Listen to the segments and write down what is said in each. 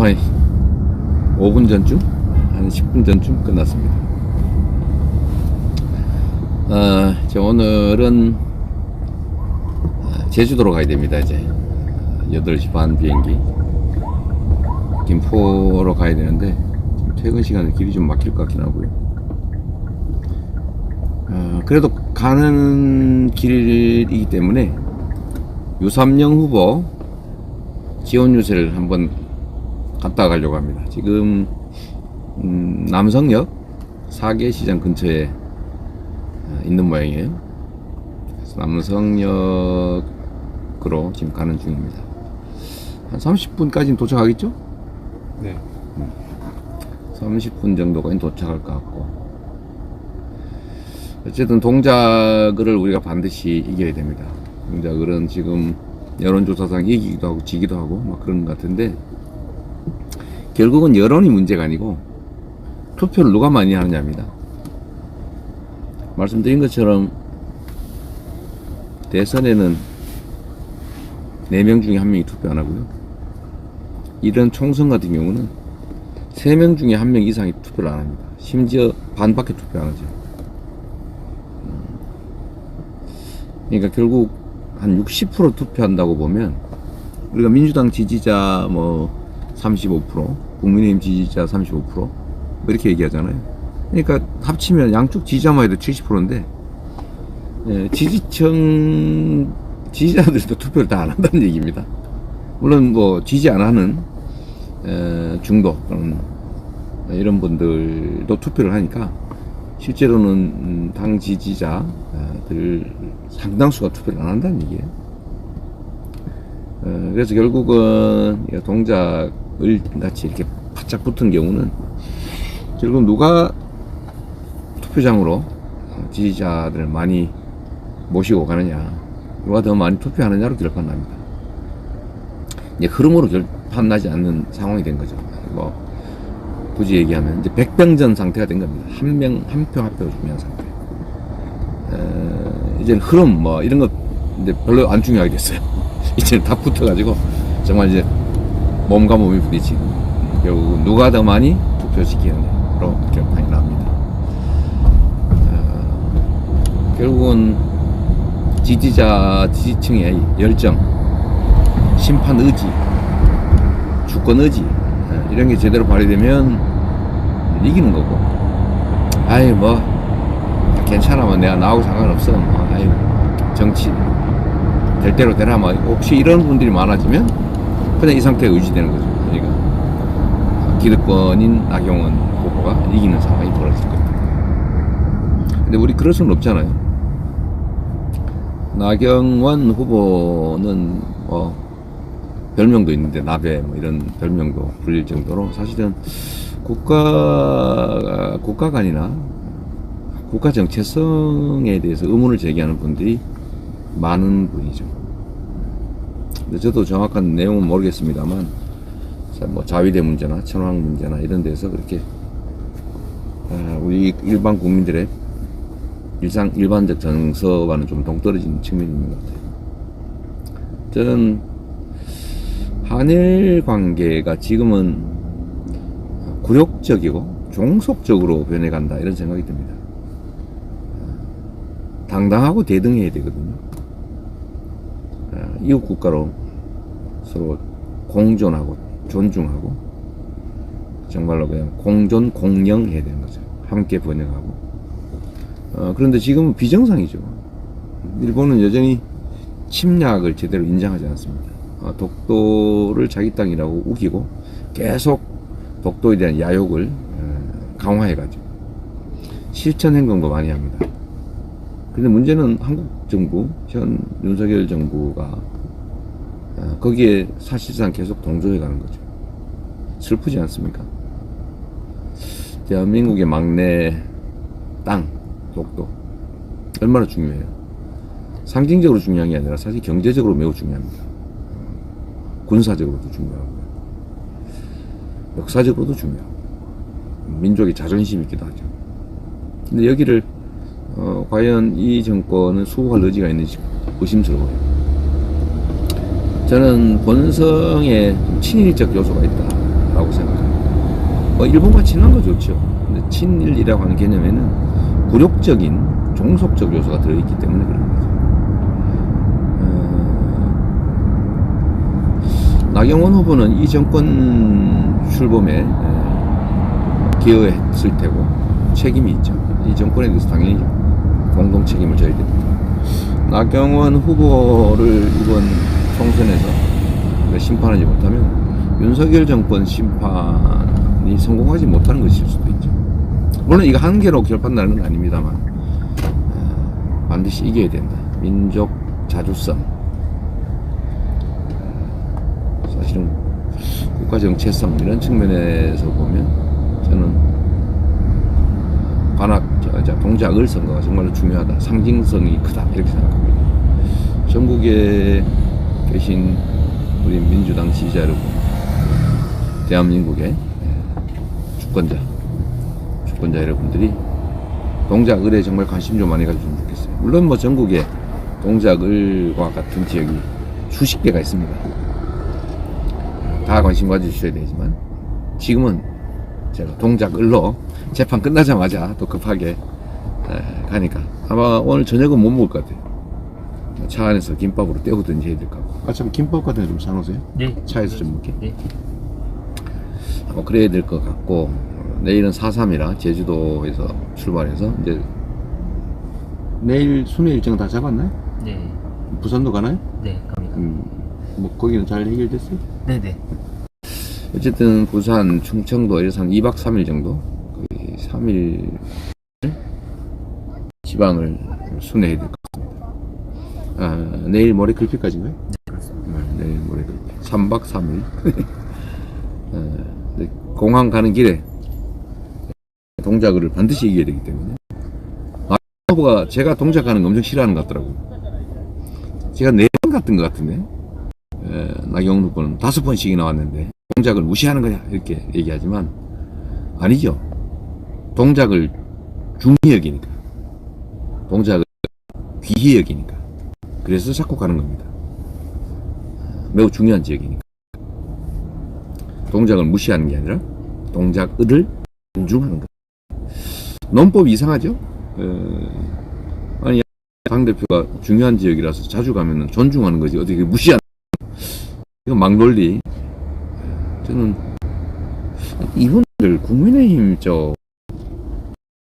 개판이 5분 전쯤? 한 10분 전쯤 끝났습니다. 오늘은 제주도로 가야 됩니다. 이제 8시 반 비행기 김포로 가야 되는데 퇴근 시간에 길이 좀 막힐 것 같긴 하고요. 그래도 가는 길이기 때문에 유삼영 후보 지원 유세를 한번 갔다 가려고 합니다. 지금 남성역 사계시장 근처에 있는 모양이에요. 그래서 남성역으로 지금 가는 중입니다. 한 30분까지는 도착하겠죠? 네. 30분 정도까지 도착할 것 같고, 어쨌든 동작을 우리가 반드시 이겨야 됩니다. 동작은 지금 여론조사상 이기기도 하고 지기도 하고 막 그런 것 같은데, 결국은 여론이 문제가 아니고 투표를 누가 많이 하느냐입니다. 말씀드린 것처럼 대선에는 4명 중에 1명이 투표 안 하고요. 이런 총선 같은 경우는 3명 중에 1명 이상이 투표를 안 합니다. 심지어 반밖에 투표 안 하죠. 그러니까 결국 한 60% 투표한다고 보면, 우리가 민주당 지지자 뭐 35%, 국민의힘 지지자 35% 뭐 이렇게 얘기하잖아요. 그러니까 합치면 양쪽 지지자만 해도 70%인데 지지층 지지자들도 투표를 다 안 한다는 얘기입니다. 물론 뭐 지지 안 하는 중도 또는 이런 분들도 투표를 하니까 실제로는 당 지지자들 상당수가 투표를 안 한다는 얘기예요. 그래서 결국은 동작을 같이 이렇게 바짝 붙은 경우는 결국 누가 투표장으로 지지자들을 많이 모시고 가느냐, 누가 더 많이 투표하느냐로 결판납니다. 이제 흐름으로 결판나지 않는 상황이 된 거죠. 뭐 굳이 얘기하면 이제 백병전 상태가 된 겁니다. 한 표 중요한 상태. 이제는 흐름 뭐 이런 거 이제 별로 안 중요하게 됐어요. 이제는 다 붙어가지고 정말 이제 몸과 몸이 부딪히고 결국 누가 더 많이 투표시키느냐로 결판이 납니다. 결국은 지지층의 열정, 심판 의지, 주권 의지, 이런 게 제대로 발휘되면 이기는 거고, 아이 뭐 괜찮아, 뭐 내가 나하고 상관없어, 뭐 아이 정치 될 대로 되라, 뭐 혹시 이런 분들이 많아지면 그냥 이 상태가 유지되는 거죠. 그러니까 기득권인 나경원 후보가 이기는 상황이 벌어질 겁니다. 근데 우리 그럴 수는 없잖아요. 나경원 후보는 뭐 별명도 있는데 나배 뭐 이런 별명도 불릴 정도로 사실은 국가관이나 국가 정체성에 대해서 의문을 제기하는 분들이 많은 분이죠. 근데 저도 정확한 내용은 모르겠습니다만, 뭐 자위대 문제나 천황 문제나 이런 데서 그렇게 우리 일반 국민들의 일반적 정서와는 좀 동떨어진 측면이 있는 것 같아요. 저는 한일 관계가 지금은 굴욕적이고 종속적으로 변해간다, 이런 생각이 듭니다. 당당하고 대등해야 되거든요. 이웃 국가로 서로 공존하고 존중하고 정말로 그냥 공존 공영 해야 되는 거죠. 함께 번영하고. 그런데 지금은 비정상이죠. 일본은 여전히 침략을 제대로 인정하지 않습니다. 독도를 자기 땅이라고 우기고 계속 독도에 대한 야욕을 강화해가지고 실천 행동도 많이 합니다. 근데 문제는 한국 정부, 현 윤석열 정부가 거기에 사실상 계속 동조해가는 거죠. 슬프지 않습니까? 대한민국의 막내 땅, 독도 얼마나 중요해요. 상징적으로 중요한 게 아니라 사실 경제적으로 매우 중요합니다. 군사적으로도 중요하고요, 역사적으로도 중요하고, 민족의 자존심이 있기도 하죠. 근데 여기를 과연 이 정권은 수호할 의지가 있는지 의심스러워요. 저는 본성에 친일적 요소가 있다, 라고 생각합니다. 일본과 친한 거 좋죠. 근데 친일이라고 하는 개념에는 굴욕적인 종속적 요소가 들어있기 때문에 그런 거죠. 나경원 후보는 이 정권 출범에 기여했을 테고 책임이 있죠. 이 정권에 대해서 당연히 공동 책임을 져야 됩니다. 나경원 후보를 이번 총선에서 심판하지 못하면 윤석열 정권 심판이 성공하지 못하는 것일 수도 있죠. 물론 이거 한 개로 결판나는 건 아닙니다만 반드시 이겨야 된다. 민족 자주성, 사실은 국가 정체성 이런 측면에서 보면 저는 동작을 선거가 정말로 중요하다. 상징성이 크다. 이렇게 생각합니다. 전국에 계신 우리 민주당 지지자 여러분, 대한민국의 주권자 여러분들이 동작을에 정말 관심 좀 많이 가져주면 좋겠어요. 물론 뭐 전국에 동작을과 같은 지역이 수십 개가 있습니다. 다 관심 가져주셔야 되지만 지금은 제가 동작을로 재판 끝나자마자 또 급하게 가니까 아마 오늘 저녁은 못 먹을 것 같아요. 차 안에서 김밥으로 때우든지 해야 될 것 같고. 참 김밥 같은 거 좀 사놓으세요? 네. 차에서 좀 먹게. 네. 그래야 될 것 같고, 내일은 4.3이라 제주도에서 출발해서 이제 내일 순회 일정 다 잡았나요? 네. 부산도 가나요? 네, 갑니다. 뭐 거기는 잘 해결됐어요? 네네. 어쨌든 부산, 충청도 이래서 한 2박 3일 정도, 거의 3일 지방을 순회해야 될 것 같습니다. 내일 모레 글피까지인가요? 네, 그렇습니다. 내일 모레 글피. 3박 3일. 공항 가는 길에 동작을 반드시 이겨야 되기 때문에. 후보가 제가 동작하는 거 엄청 싫어하는 것 같더라고요. 제가 4번 갔던 것 같은데, 나경원 후보는 5번씩이 나왔는데 동작을 무시하는 거냐 이렇게 얘기하지만 아니죠. 동작을 중히 여기니까, 동작을 귀히 여기니까, 그래서 자꾸 가는 겁니다. 매우 중요한 지역이니까. 동작을 무시하는 게 아니라 동작을 존중하는 것. 논법이 이상하죠? 아니, 당대표가 중요한 지역이라서 자주 가면은 존중하는 거지 어떻게 무시하는, 이거 막논리. 저는 이분들 국민의힘 쪽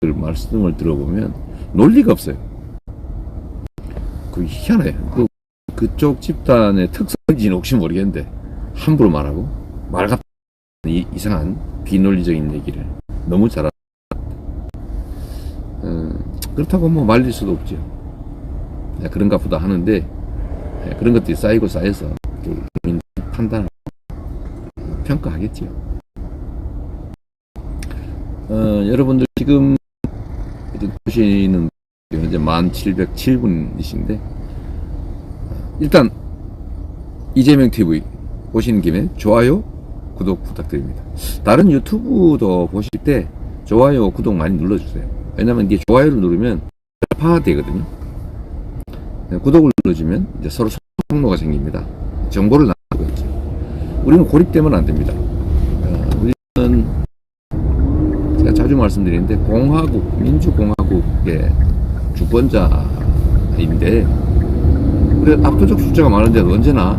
말씀을 들어보면 논리가 없어요. 그 희한해요. 그쪽 집단의 특성인지는 혹시 모르겠는데 함부로 말하고 말 같은 이상한 비논리적인 얘기를 너무 잘하는. 그렇다고 뭐 말릴 수도 없죠. 그런가 보다 하는데 그런 것들이 쌓이고 쌓여서 국민 판단하고 평가하겠죠. 여러분들 지금 보시는 현재 1707분이신데 일단 이재명 TV 보시는 김에 좋아요, 구독 부탁드립니다. 다른 유튜브도 보실 때 좋아요, 구독 많이 눌러주세요. 왜냐면 이게 좋아요를 누르면 전파되거든요. 구독을 눌러주면 이제 서로 통로가 생깁니다. 정보를 나누고 있죠. 우리는 고립되면 안 됩니다. 우리는 제가 자주 말씀드리는데 민주공화국의 주권자인데 그래 압도적 숫자가 많은데도 언제나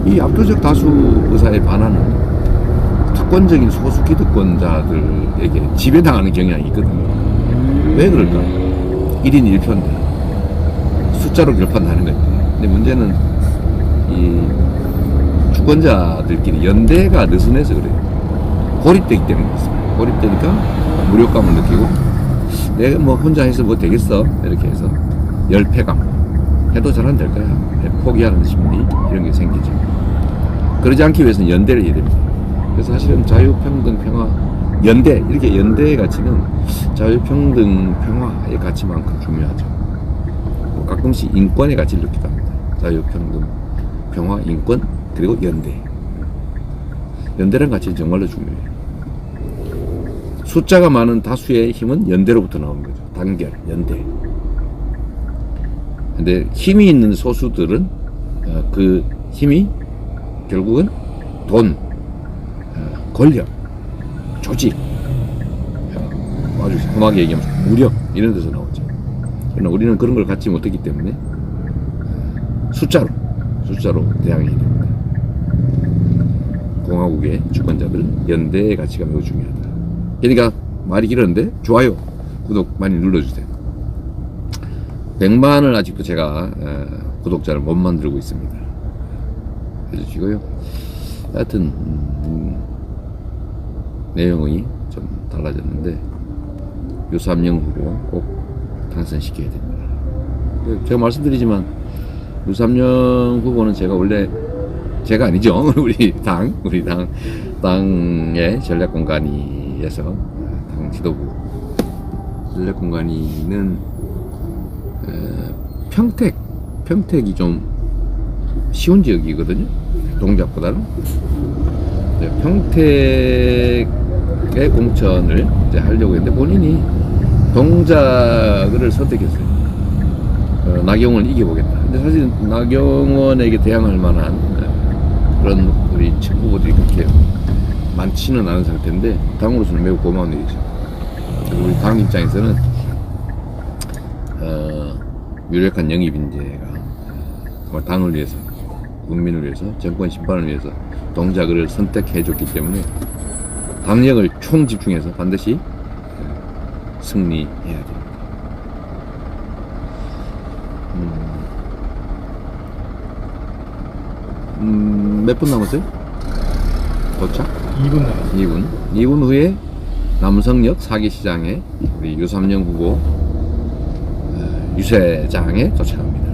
이 압도적 다수 의사에 반하는 특권적인 소수 기득권자들에게 지배당하는 경향이 있거든요. 왜 그럴까? 1인 1표인데 숫자로 결판나는 건데, 근데 문제는 이 주권자들끼리 연대가 느슨해서 그래요. 고립되기 때문에 그렇습니다. 고립되니까 무력감을 느끼고 내가 뭐 혼자 해서 뭐 되겠어 이렇게 해서 열패감, 해도 잘 안 될 거야, 포기하는 심리 이런 게 생기죠. 그러지 않기 위해서는 연대를 해야 됩니다. 그래서 사실은 자유평등 평화 연대, 이렇게 연대의 가치는 자유평등 평화의 가치만큼 중요하죠. 가끔씩 인권의 가치를 느끼다 합니다. 자유평등 평화, 인권, 그리고 연대. 연대라는 가치는 정말로 중요해요. 숫자가 많은 다수의 힘은 연대로부터 나오는 거죠. 단결, 연대. 근데 힘이 있는 소수들은 그 힘이 결국은 돈, 권력, 조직, 아주 험하게 얘기하면 무력 이런 데서 나오죠. 그러나 우리는 그런 걸 갖지 못했기 때문에 숫자로 대항해야 됩니다. 공화국의 주권자들 연대의 가치가 매우 중요하다. 그러니까 말이 길었는데 좋아요, 구독 많이 눌러주세요. 100만을 아직도 제가 구독자를 못 만들고 있습니다. 해주시고요. 하여튼 내용이 좀 달라졌는데 유삼영 후보 꼭 당선시켜야 됩니다. 제가 말씀드리지만 유삼영 후보는 제가 아니죠. 우리 당의 전략공관위에서 당 지도부 전략공관위는 평택이 좀 쉬운 지역이거든요. 동작보다는. 평택의 공천을 이제 하려고 했는데 본인이 동작을 선택했어요. 나경원을 이겨보겠다. 근데 사실 나경원에게 대항할 만한 그런 우리 후보들이 그렇게 많지는 않은 상태인데 당으로서는 매우 고마운 일이죠. 그리고 우리 당 입장에서는 유력한 영입인재가 정말 당을 위해서, 국민을 위해서, 정권 심판을 위해서 동작을 선택해줬기 때문에 당력을 총 집중해서 반드시 승리해야 됩니다. 몇 분 남았어요? 도착? 2분 남았어요. 2분 후에 남성역 사기시장에 우리 유삼영 후보 유세장에 도착합니다.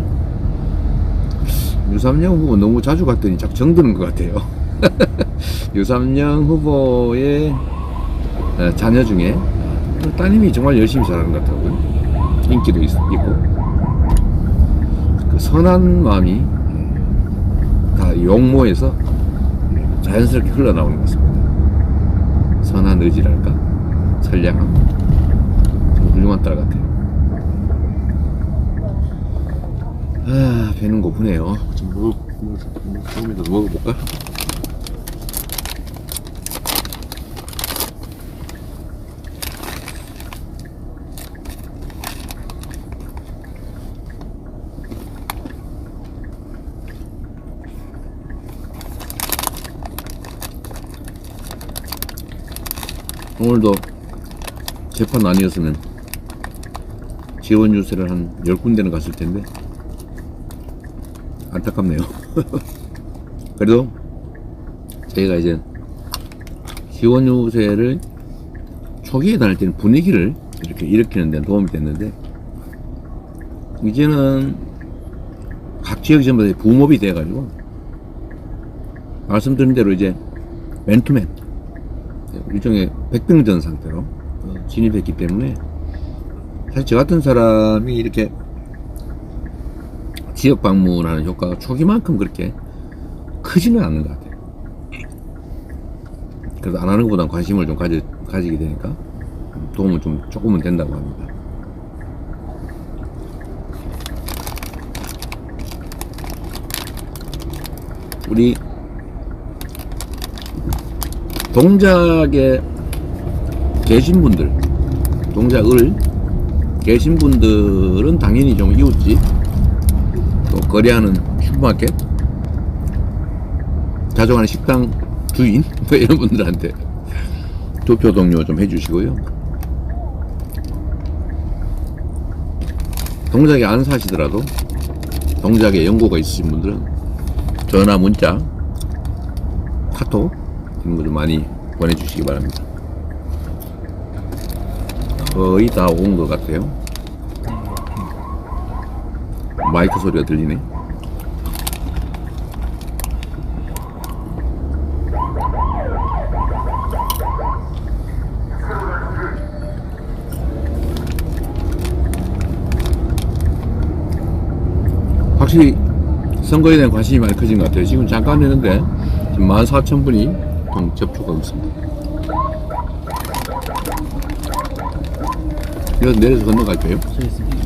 유삼영 후보 너무 자주 갔더니 자꾸 정드는 것 같아요. 유삼영 후보의 자녀 중에 따님이 정말 열심히 잘하는 것 같더라고요. 인기도 있고 그 선한 마음이 다 용모에서 자연스럽게 흘러나오는 것 같습니다. 선한 의지랄까, 선량함, 좀 훌륭한 딸 같아요. 배는 고프네요. 좀 조금이라도 먹어볼까? 오늘도 재판 아니었으면 지원 유세를 한 10군데는 갔을 텐데 안타깝네요. 그래도 저희가 이제 지원 유세를 초기에 다닐 때는 분위기를 이렇게 일으키는 데 도움이 됐는데 이제는 각 지역이 전부 다 붐업이 돼가지고 말씀드린 대로 이제 맨투맨 일종의 백병전 상태로 진입했기 때문에 사실 저 같은 사람이 이렇게 지역 방문하는 효과가 초기만큼 그렇게 크지는 않는 것 같아요. 그래도 안 하는 것보단 관심을 좀 가지게 되니까 도움은 좀 조금은 된다고 합니다. 우리 동작에 계신 분들, 동작을 계신 분들은 당연히 좀 이웃집, 또 거래하는 슈퍼마켓, 자주 가는 식당 주인, 뭐 이런 분들한테 투표 동료 좀 해주시고요. 동작에 안 사시더라도 동작에 연고가 있으신 분들은 전화, 문자, 카톡 이런 거 좀 많이 보내주시기 바랍니다. 거의 다 온 것 같아요. 마이크 소리가 들리네. 확실히 선거에 대한 관심이 많이 커진 것 같아요. 지금 잠깐 했는데 지금 14,000분이 접촉하고 있습니다. 이거 내려서 건너갈까요? 저기 있습니다.